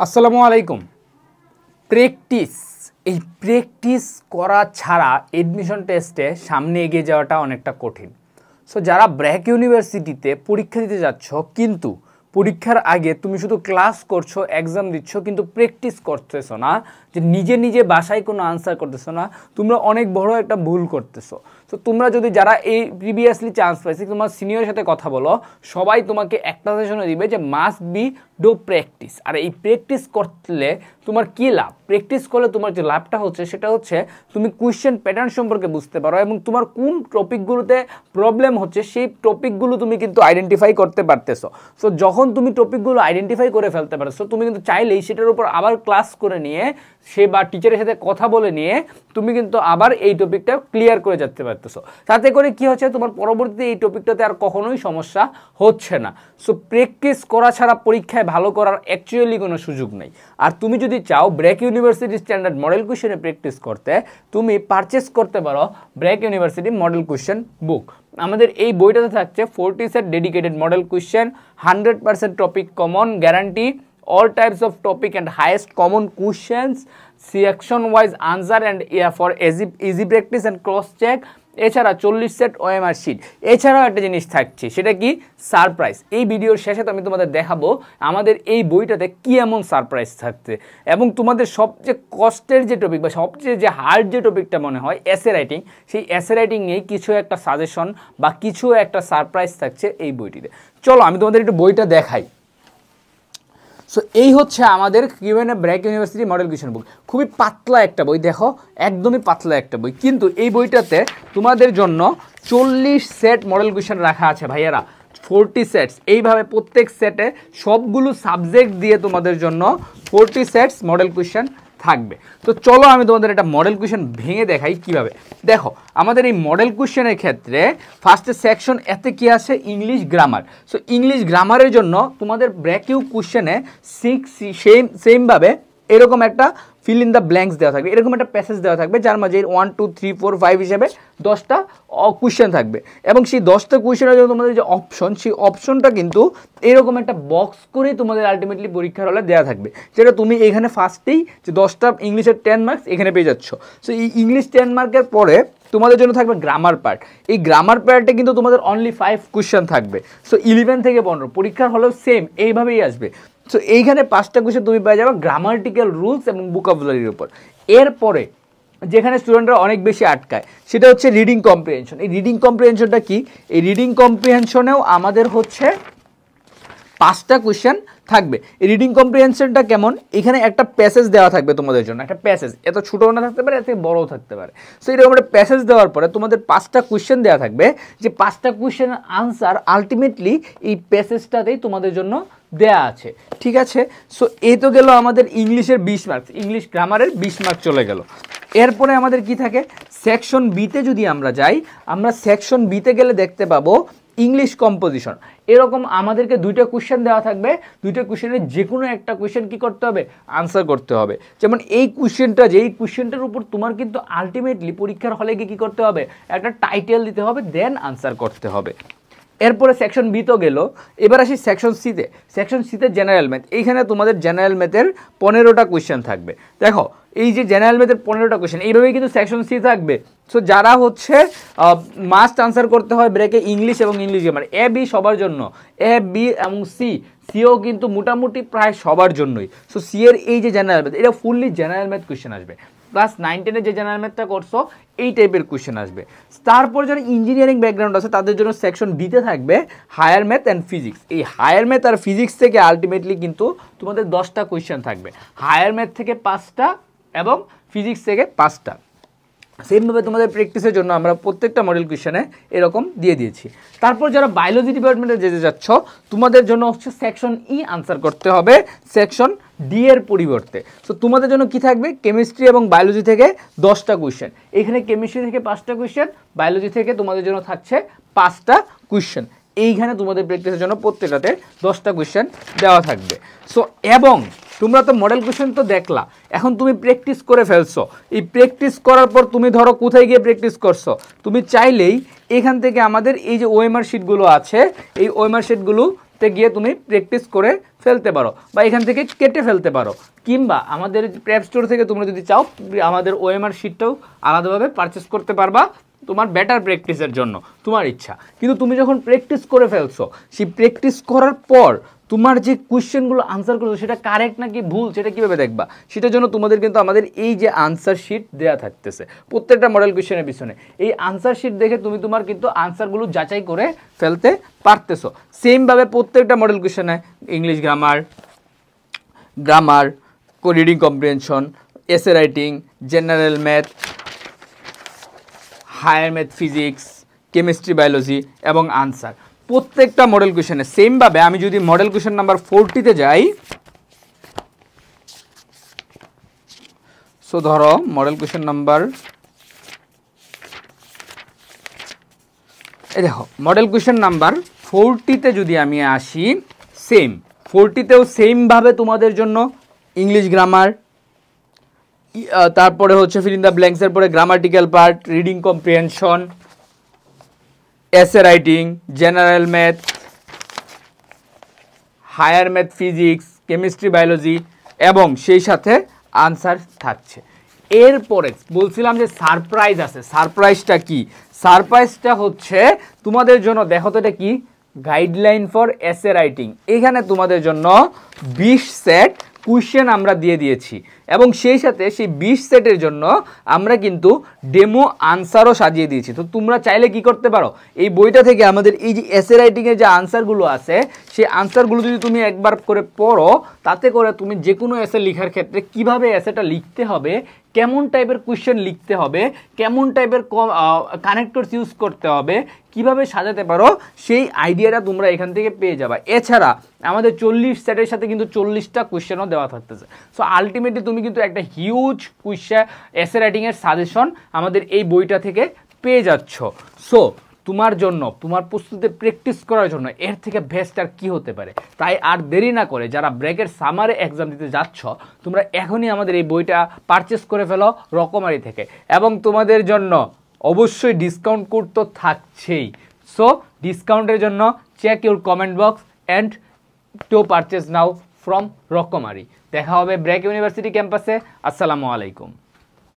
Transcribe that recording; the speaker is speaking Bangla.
আসসালামু আলাইকুম। প্র্যাকটিস করা ছাড়া এডমিশন টেস্টে সামনে এগিয়ে যাওয়াটা অনেকটা কঠিন। সো যারা ব্র্যাক ইউনিভার্সিটিতে পরীক্ষা দিতে যাচ্ছ, কিন্তু পরীক্ষার আগে তুমি শুধু ক্লাস করছো, এক্সাম দিচ্ছ, কিন্তু প্র্যাকটিস করতেছো না, যে নিজে নিজে বাসায় কোনো আনসার করতেছো না, তোমরা অনেক বড় একটা ভুল করতেছো। তো তোমরা যদি যারা এই প্রিভিয়াসলি চান্স পাইছি, তোমার সিনিয়রের সাথে কথা বলো, সবাই তোমাকে একটা সাজেশনে দিবে যে মাস্ট বি ডু প্র্যাকটিস। আর এই প্র্যাকটিস করলে তোমার কী লাভ? প্র্যাকটিস করলে তোমার যে লাভটা হচ্ছে সেটা হচ্ছে তুমি কোয়েশ্চেন প্যাটার্ন সম্পর্কে বুঝতে পারো এবং তোমার কোন টপিকগুলোতে প্রবলেম হচ্ছে সেই টপিকগুলো তুমি কিন্তু আইডেন্টিফাই করতে পারতেছো। সো যখন তুমি টপিকগুলো আইডেন্টিফাই করে ফেলতে পারছো, তুমি কিন্তু চাইলেই সেটার উপর আবার ক্লাস করে নিয়ে সে বা টিচারের সাথে কথা বলে নিয়ে তুমি কিন্তু আবার এই টপিকটা ক্লিয়ার করে যেতে পারতেছো। তাতে করে কি হচ্ছে, তোমার পরবর্তীতে এই টপিকটাতে আর কখনোই সমস্যা হচ্ছে না। সো প্র্যাকটিস করা ছাড়া পরীক্ষায় ভালো করার অ্যাকচুয়ালি কোনো সুযোগ নেই। আর তুমি যদি চাও ব্র্যাক ইউনিভার্সিটি স্ট্যান্ডার্ড মডেল কোয়েশ্চেনে প্র্যাকটিস করতে, তুমি পারচেস করতে পারো BRAC university model question book. আমাদের এই বইটাতে থাকছে 40 set dedicated model question, 100% topic common guarantee, all types of topic and highest common questions, section wise answer and for easy practice and cross check। এছাড়া 40 সেট ওএমআর শিট। এছাড়াও একটা জিনিস থাকছে, সেটা কি? সারপ্রাইজ। এই ভিডিওর শেষে তো আমি তোমাদের দেখাবো আমাদের এই বইটাতে কি এমন সারপ্রাইজ থাকছে, এবং তোমাদের সবচেয়ে কষ্টের যে টপিক বা সবচেয়ে যে হার্ড যে টপিকটা মনে হয় এসে রাইটিং, সেই এসে রাইটিং নিয়ে কিছু একটা সাজেশন বা কিছু একটা সারপ্রাইজ থাকছে এই বইটিতে। চলো আমি তোমাদের একটু বইটা দেখাই। সো এই হচ্ছে আমাদের QnA BRAC university model question book. খুবই পাতলা একটা বই, দেখো একদমই পাতলা একটা বই, কিন্তু এই বইটাতে তোমাদের জন্য 40 সেট মডেল কোয়েশ্চেন রাখা আছে ভাইয়ারা, 40 সেটস। এইভাবে প্রত্যেক সেটে সবগুলো সাবজেক্ট দিয়ে তোমাদের জন্য 40 সেটস মডেল কোয়েশ্চেন থাকবে। তো চলো আমি তোমাদের একটা মডেল কোয়েশ্চেন ভেঙে দেখাই কিভাবে। দেখো আমাদের এই মডেল কোয়েশ্চেনের ক্ষেত্রে ফার্স্টে সেকশন এতে কি আছে? English grammar. সো ইংলিশ গ্রামারের জন্য তোমাদের ব্র্যাক ইউ কোয়েশ্চেনে সেমভাবে এরকম একটা ফিল ইন দ্য ব্ল্যাঙ্কস দেওয়া থাকবে, এরকম একটা প্যাসেজ দেওয়া থাকবে যার মাঝে 1 2 3 4 5 হিসেবে 10টা কোয়েশ্চেন থাকবে, এবং সেই 10টা কোয়েশ্চেনের জন্য তোমাদের যে অপশন, সেই অপশনটা কিন্তু এরকম একটা বক্স করেই তোমাদের আলটিমেটলি পরীক্ষার হলে দেওয়া থাকবে, যেটা তুমি এখানে ফার্স্টেই যে 10টা ইংলিশের 10 মার্কস এখানে পেয়ে যাচ্ছ। সো এই ইংলিশ 10 মার্কের পরে তোমাদের জন্য থাকবে গ্রামার পার্ট। এই গ্রামার পার্টে কিন্তু তোমাদের অনলি 5 কোয়েশ্চেন থাকবে। সো 11 থেকে 15 পরীক্ষার হলেও সেম এইভাবেই আসবে। সো এইখানে 5টা কোয়েশ্চেন তুমি পেয়ে যাবে গ্রামাটিক্যাল রুলস এবং ভোকাবুলারির উপর। এরপরে যেখানে স্টুডেন্টরা অনেক বেশি আটকায় সেটা হচ্ছে রিডিং কম্প্রিহেনশন। এই রিডিং কম্প্রিহেনশনটা কি? এই রিডিং কম্প্রিহেনশনেও আমাদের হচ্ছে 5টা কোয়েশ্চেন থাকবে। এই রিডিং কম্প্রিহেনশনটা কেমন? এখানে একটা প্যাসেজ দেওয়া থাকবে তোমাদের জন্য, একটা প্যাসেজ, এত ছোটও না থাকতে পারে, এত বড়ও থাকতে পারে। সো এরকম একটা প্যাসেজ দেওয়ার পরে তোমাদের 5টা কোয়েশ্চেন দেওয়া থাকবে, যে 5টা কোয়েশ্চেন আনসার আলটিমেটলি এই প্যাসেজটাতেই তোমাদের জন্য দেয়া আছে, ঠিক আছে? সো এই তো গেল আমাদের ইংলিশের 20 মার্কস, ইংলিশ গ্রামারের 20 মার্ক চলে গেল। এরপরে আমাদের কি থাকে? সেকশন বিতে যদি আমরা যাই, আমরা সেকশন বিতে গেলে দেখতে পাবো ইংলিশ কম্পোজিশন। এরকম আমাদেরকে 2টা কোয়েশ্চেন দেওয়া থাকবে, 2টা কোয়েশ্চেনের যে কোনো একটা কোয়েশ্চেন কী করতে হবে? আনসার করতে হবে। যেমন এই কোয়েশ্চেনটা, যে এই কোয়েশ্চেনটার উপর তোমার কিন্তু আলটিমেটলি পরীক্ষার হলে গিয়ে কী করতে হবে? একটা টাইটেল দিতে হবে, দেন আনসার করতে হবে। এরপরে সেকশন বি তো গেল, এবার আসি সেকশন সিতে। সেকশন সিতে জেনারেল ম্যাথ। এইখানে তোমাদের জেনারেল ম্যাথের 15টা কোয়েশ্চেন থাকবে। দেখো এই যে জেনারেল ম্যাথের 15টা কোয়েশ্চেন, এইভাবেই কিন্তু সেকশন সি থাকবে। সো যারা হচ্ছে মাস্ট আনসার করতে হয় ব্রেকে ইংলিশ এবং ইংলিশ গ্রামার, এ বি সবার জন্য, এ বি এবং সিও কিন্তু মোটামুটি প্রায় সবার জন্যই। সো সি এর এই যে জেনারেল ম্যাথ, এটা ফুললি জেনারেল ম্যাথ কোয়েশ্চেন আসবে। ক্লাস 9 10 যে জেনারেল ম্যাথটা করছো এই টাইপের কোয়েশ্চেন আসবে। তারপর যারা ইঞ্জিনিয়ারিং ব্যাকগ্রাউন্ড আছে তাদের জন্য সেকশন ডিতে থাকবে হায়ার ম্যাথ অ্যান্ড ফিজিক্স। এই হায়ার ম্যাথ আর ফিজিক্স থেকে আলটিমেটলি কিন্তু তোমাদের 10টা কোয়েশ্চেন থাকবে, হায়ার ম্যাথ থেকে 5টা এবং ফিজিক্স থেকে 5টা। সেমভাবে তোমাদের প্র্যাকটিসের জন্য আমরা প্রত্যেকটা মডেল কোয়েশ্চেনে এরকম দিয়ে দিয়েছি। তারপর যারা বায়োলজি ডিপার্টমেন্টে যেতে যাচ্ছ, তোমাদের জন্য হচ্ছে সেকশন ই আনসার করতে হবে সেকশন ডি এর পরিবর্তে। সো তোমাদের জন্য কি থাকবে? কেমিস্ট্রি এবং বায়োলজি থেকে 10টা কোয়েশ্চেন। এখানে কেমিস্ট্রি থেকে 5টা কোয়েশ্চেন, বায়োলজি থেকে তোমাদের জন্য থাকছে 5টা কোয়েশ্চেন। এইখানে তোমাদের প্র্যাকটিসের জন্য প্রত্যেকটাতে 10টা কোয়েশ্চেন দেওয়া থাকবে। সো এবং তোমরা তো মডেল কোয়েশ্চেন তো দেখলা, এখন তুমি প্র্যাকটিস করে ফেলছো। এই প্র্যাকটিস করার পর তুমি ধরো কোথায় গিয়ে প্র্যাকটিস করছো, তুমি চাইলেই এখান থেকে আমাদের এই যে ওএমআর শিটগুলো আছে, এই ওএমআর শিটগুলো তে গিয়ে তুমি প্র্যাকটিস করে ফেলতে পারো বা এখান থেকে কেটে ফেলতে পারো, কিংবা আমাদের প্রেপ স্টোর থেকে তোমরা যদি চাও আমাদের ওএমআর শিটটাও আলাদাভাবে পারচেস করতে পারবা তোমার বেটার প্র্যাকটিসের জন্য, তোমার ইচ্ছা। কিন্তু তুমি যখন প্র্যাকটিস করে ফেলছো, সেই প্র্যাকটিস করার পর তোমার যে কোয়েশ্চেনগুলো আনসার করছো সেটা কারেক্ট নাকি ভুল সেটা কীভাবে দেখবা, সেটার জন্য তোমাদের কিন্তু আমাদের এই যে আনসার শিট দেওয়া থাকতেছে প্রত্যেকটা মডেল কোয়েশ্চেনের পিছনে। এই আনসার শিট দেখে তুমি তোমার কিন্তু আনসারগুলো যাচাই করে ফেলতে পারতেছো। সেমভাবে প্রত্যেকটা মডেল কোয়েশ্চেনে English grammar, reading comprehension, essay writing, general math, higher math, physics, chemistry, biology এবং আনসার প্রত্যেকটা মডেল কোয়েশ্চেনে সেমভাবে। আমি যদি মডেল কোয়েশ্চেন নাম্বার 40-তে যাই, সো ধরো মডেল কোয়েশ্চেন নাম্বার, এই দেখো মডেল কোয়েশ্চেন নাম্বার 40-তে যদি আমি আসি, সেম 40-তেও সেমভাবে তোমাদের জন্য ইংলিশ গ্রামার, তারপরে হচ্ছে ফিল ইন দ্য ব্ল্যাঙ্কসের পরে grammatical part, reading comprehension, essay writing, general math, higher math, physics, chemistry, biology এবং সেই সাথে আনসার থাকছে। এরপরে বলছিলাম যে সারপ্রাইজ আছে। সারপ্রাইজটা কি? সারপ্রাইজটা হচ্ছে তোমাদের জন্য, দেখো তো এটা কি, গাইডলাইন ফর এসে রাইটিং। এখানে তোমাদের জন্য 20 সেট কোয়েশ্চেন আমরা দিয়ে দিয়েছি এবং সেই সাথে সেই 20 সেটের জন্য আমরা কিন্তু ডেমো আনসারও সাজিয়ে দিয়েছি। তো তোমরা চাইলে কি করতে পারো, এই বইটা থেকে আমাদের এই যে এসে রাইটিংয়ের যে আনসারগুলো আছে সেই আনসারগুলো যদি তুমি একবার করে পড়ো, তাতে করে তুমি যে কোনো এসে লেখার ক্ষেত্রে কিভাবে এসেটা লিখতে হবে, কেমন টাইপের কোয়েশ্চেন লিখতে হবে, কেমন টাইপের কানেক্টরস ইউজ করতে হবে, কিভাবে সাজাতে পারো, সেই আইডিয়াটা তোমরা এখান থেকে পেয়ে যাবে। এছাড়া আমাদের 40 সেটের সাথে কিন্তু 40টা কোয়েশ্চেনও দেওয়া থাকতেছে। সো আলটিমেটলি তুমি কিন্তু একটা হিউজ কোয়েশ্চেন এসে রাইটিংয়ের সাজেশন আমাদের এই বইটা থেকে পেয়ে যাচ্ছ। সো তোমার জন্য, তোমার প্রস্তুতি প্র্যাকটিস করার জন্য এর থেকে বেস্ট আর কি হতে পারে। তাই আর দেরি না করে যারা ব্র্যাকের সামারে এক্সাম দিতে যাচ্ছ, তোমরা এখনই আমাদের এই বইটা পারচেস করে ফেলো রকমারি থেকে, এবং তোমাদের জন্য অবশ্যই ডিসকাউন্ট কোড তো থাকছেই। সো ডিসকাউন্টের জন্য check your comment box and to purchase now from Rokomari. দেখা হবে ব্র্যাক ইউনিভার্সিটি ক্যাম্পাসে। আসসালামু আলাইকুম।